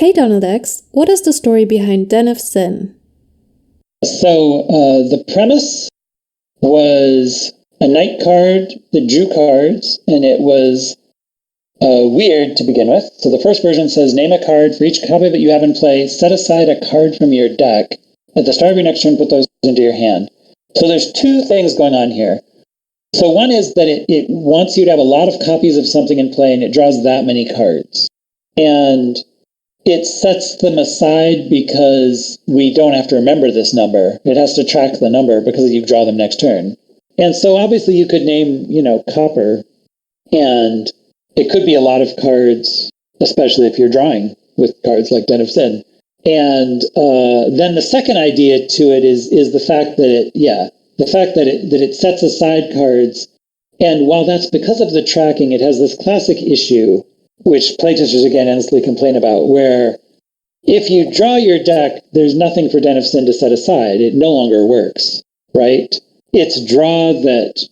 Hey Donald X, what is the story behind Den of Sin? So the premise was a night card that drew cards, and it was weird to begin with. So the first version says, name a card for each copy that you have in play, set aside a card from your deck. At the start of your next turn, put those into your hand. So there's two things going on here. So one is that it wants you to have a lot of copies of something in play, and it draws that many cards. And it sets them aside because we don't have to remember this number. It has to track the number because you draw them next turn. And so obviously you could name, copper, and it could be a lot of cards, especially if you're drawing with cards like Den of Sin. And then the second idea to it is the fact that it sets aside cards. And while that's because of the tracking, it has this classic issue, which playtesters again endlessly complain about, where if you draw your deck, there's nothing for Den of Sin to set aside. It no longer works, right? It's draw that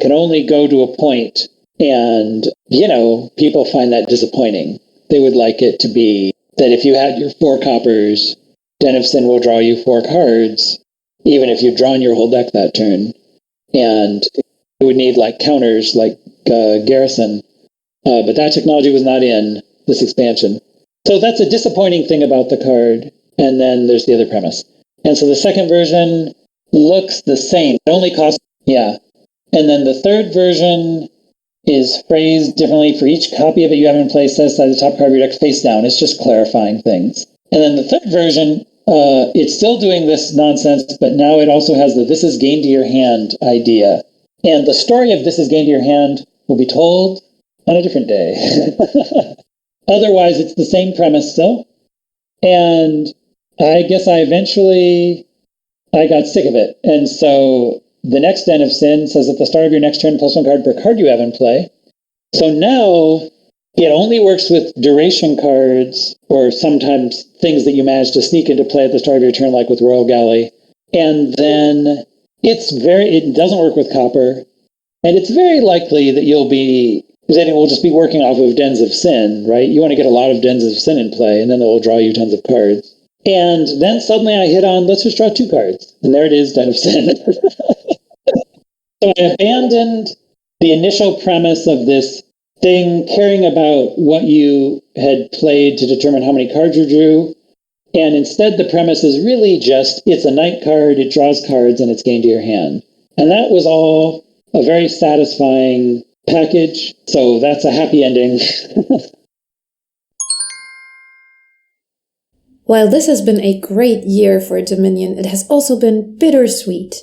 can only go to a point, and, people find that disappointing. They would like it to be that if you had your 4 coppers, Den of Sin will draw you 4 cards, even if you've drawn your whole deck that turn. And it would need counters like Garrison. But that technology was not in this expansion. So that's a disappointing thing about the card. And then there's the other premise. And so the second version looks the same. It only costs, And then the third version is phrased differently for each copy of it you have in play, set aside the top card of your deck face down. It's just clarifying things. And then the third version, it's still doing this nonsense, but now it also has the this is gained to your hand idea. And the story of this is gained to your hand will be told on a different day. Otherwise, it's the same premise still. And I guess I got sick of it. And so the next Den of Sin says at the start of your next turn, plus 1 card per card you have in play. So now it only works with duration cards, or sometimes things that you manage to sneak into play at the start of your turn, like with Royal Galley. And then it doesn't work with copper. And it's very likely that then it will just be working off of Dens of Sin, right? You want to get a lot of Dens of Sin in play, and then they will draw you tons of cards. And then suddenly I hit on, let's just draw 2 cards. And there it is, Den of Sin. So I abandoned the initial premise of this thing, caring about what you had played to determine how many cards you drew. And instead the premise is really just, it's a night card, it draws cards, and it's gained to your hand. And that was all a very satisfying package. So that's a happy ending. While this has been a great year for Dominion, it has also been bittersweet.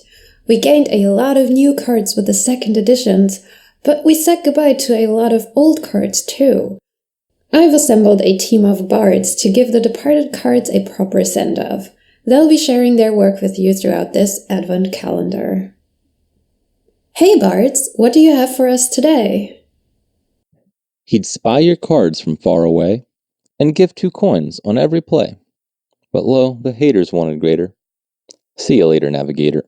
We gained a lot of new cards with the second editions, but we said goodbye to a lot of old cards too. I've assembled a team of bards to give the departed cards a proper send-off. They'll be sharing their work with you throughout this Advent calendar. Hey bards, what do you have for us today? He'd spy your cards from far away and give 2 coins on every play. But lo, the haters wanted greater. See you later, Navigator.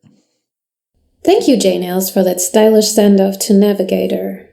Thank you, JNails, for that stylish send-off to Navigator.